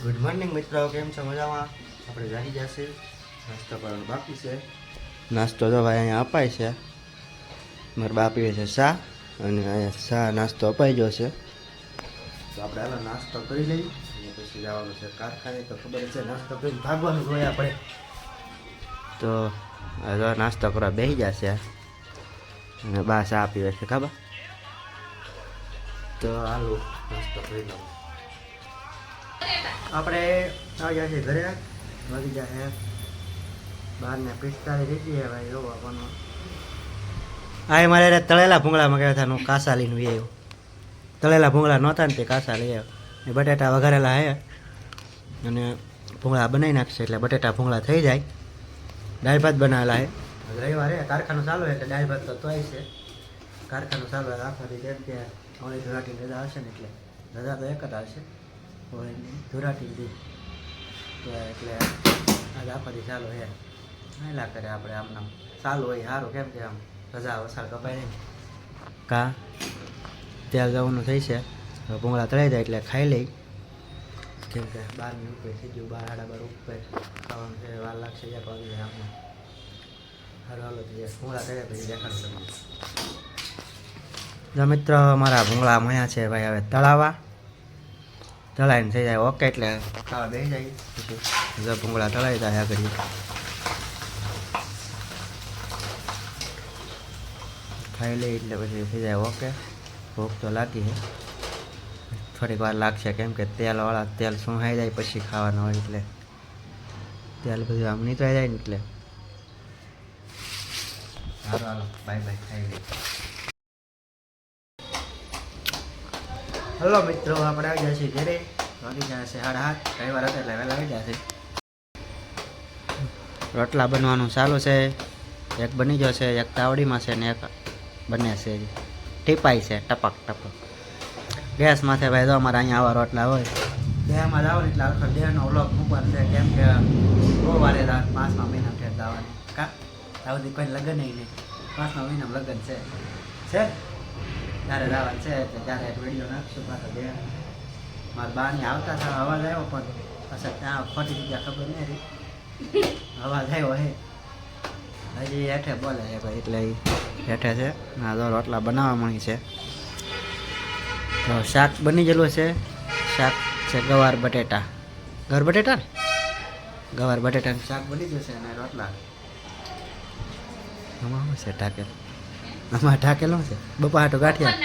Good morning મિત્રો, કેમ છો? મજામાં? આપણે જાગી જશે, નાસ્તો કરવાનો બાકી છે. નાસ્તો તો ભાઈ અહીંયા અપાય છે. મારા બા પીવે છે ચા, અને અહીંયા ચા નાસ્તો અપાઈ ગયો છે. તો આપણે હાલો નાસ્તો કરી લઈએ અને પછી જવાનું છે કારખાને. તો ખબર છે નાસ્તો કરીને ભાગવાનું હોય આપણે. તો હવે નાસ્તો કરવા બેસી જશે અને બા ચા પીવે છે ખબર. તો હાલો નાસ્તો કરી લઉં. આપણે આવી ગયા છીએ ઘરે. વાગી જાય 12:45 થઈ ગયા ભાઈ. એવું આપવાનું આ મારે તળેલા ભૂંગળામાં ગયા હતા. હું કાસા લઈને આવ્યો. તળેલા ભૂંગળા નહોતા ને તે કાસા લઈ આવ્યો. ને બટેટા વઘારેલા હે અને ભૂંગળા બનાવી નાખશે એટલે બટેટા ભૂંગળા થઈ જાય. દાળ ભાત બનાવેલા હે. રવિવારે કારખાનું ચાલુ હોય એટલે દાળ ભાત તો તોય છે. કારખાનું ચાલુ હોય આખા જેમ કે હોળી ધૂળાટી રજા આવશે ને એટલે રજા તો એક જ આવશે. હોળીની ધૂળાટી દી તો એટલે આજ આખા ચાલુ હે. હાલા કરે આપણે આમનામ ચાલુ હોય સારું. કેમ કે આમ રજા વસાળ કપાય નહીં. કા તેલ જવાનું થઈ છે. હવે ભૂંગળા તળાઈ જાય એટલે ખાઈ લઈ. કેમ કે 12 ઉપર થઈ ગયું. 12 સાડા 12 ઉપર ખાવાનું છે. વાર લાગશે 1 વાગી જાય આમાં. સારું હાલો થઈ જાય. ભૂંગળા તળ્યા પછી દેખાડું તમને. જો મિત્રો મારા ભૂંગળા મળ્યા છે ભાઈ. હવે તળાવા તળાઈને થઈ જાય ઓકે એટલે ખાવા બેસી જાય. પછી જો ભૂંગળા તળાઈ જાય આગળ ખાઈ લઈ એટલે પછી થઈ જાય ઓકે. ભૂખ તો લાગી છે. થોડીક વાર લાગશે કેમ કે તેલવાળા તેલ સુહાઈ જાય પછી ખાવાનું હોય એટલે તેલ બધું આમ નીકળી જાય ને એટલે. સારું હાલો બાય બાય. ખાઈ લઈ. હલો મિત્રો, આપણે આવી જાય છે ઘરે. વાગી જાય છે 7:30. રવિવાર હતા એટલે વહેલા આવી જાય છે. રોટલા બનવાનું ચાલુ છે. એક બની ગયો છે, એક તાવડીમાં છે ને એક બને છે. ટીપાઈ છે ટપક ટપક. ગેસ માથે ભાઈ જો અમારે અહીંયા આવા રોટલા હોય. દેહમાં જાવ ને એટલે આખો દેહનો વ્લોગ મૂકવાનો છે. કેમ કે બહુ વારે 5મા મહિના ફેર જવાની. કા આ બધી કોઈ લગ્ન નહીં. 5મા મહિનામાં લગ્ન છે ત્યારે જવાનું છે. એટલે ત્યારે એક વિડીયો નાખશું પાછો દેહ. મારા બાની આવતા હતા અવાજ આવ્યો પણ પાછા ત્યાં ખોટી જગ્યા ખબર નહીં રહી. અવાજ આવ્યો હે હજી હેઠે બોલે છે ભાઈ એટલે હેઠે છે. ના તો રોટલા બનાવવા મળી છે. તો શાક બની ગયેલું છે. શાક છે ગવાર બટેટા. ગવાર બટેટા ને ગવાર બટેટાનું શાક બની જશે અને રોટલા. આમાં શું છે ઢાકેલ? આમાં ઢાકેલું છે બપા હાટો ગાંઠિયા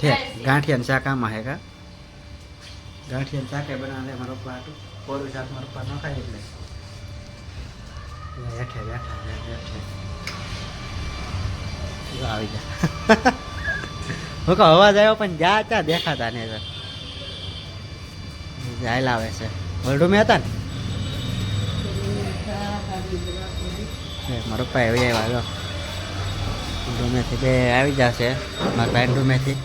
છે. ગાંઠિયાનું શાક આમાં હે કા? ગાંઠિયાનું શાકે બનાવે મારા પપ્પા હાટું. કોરું શાક મારા પપ્પા ન ખાય એટલે હેઠે બેઠા હેઠે આવી જા. હું કહું અવાજ આવ્યો પણ જા ચા દેખાતા ને જાય આવે છે. વલડું હતા ને મારા પપ્પા એવી આવ્યા જો ડુમેથી બે આવી જશે. મારા ભાઈ ડુમેથી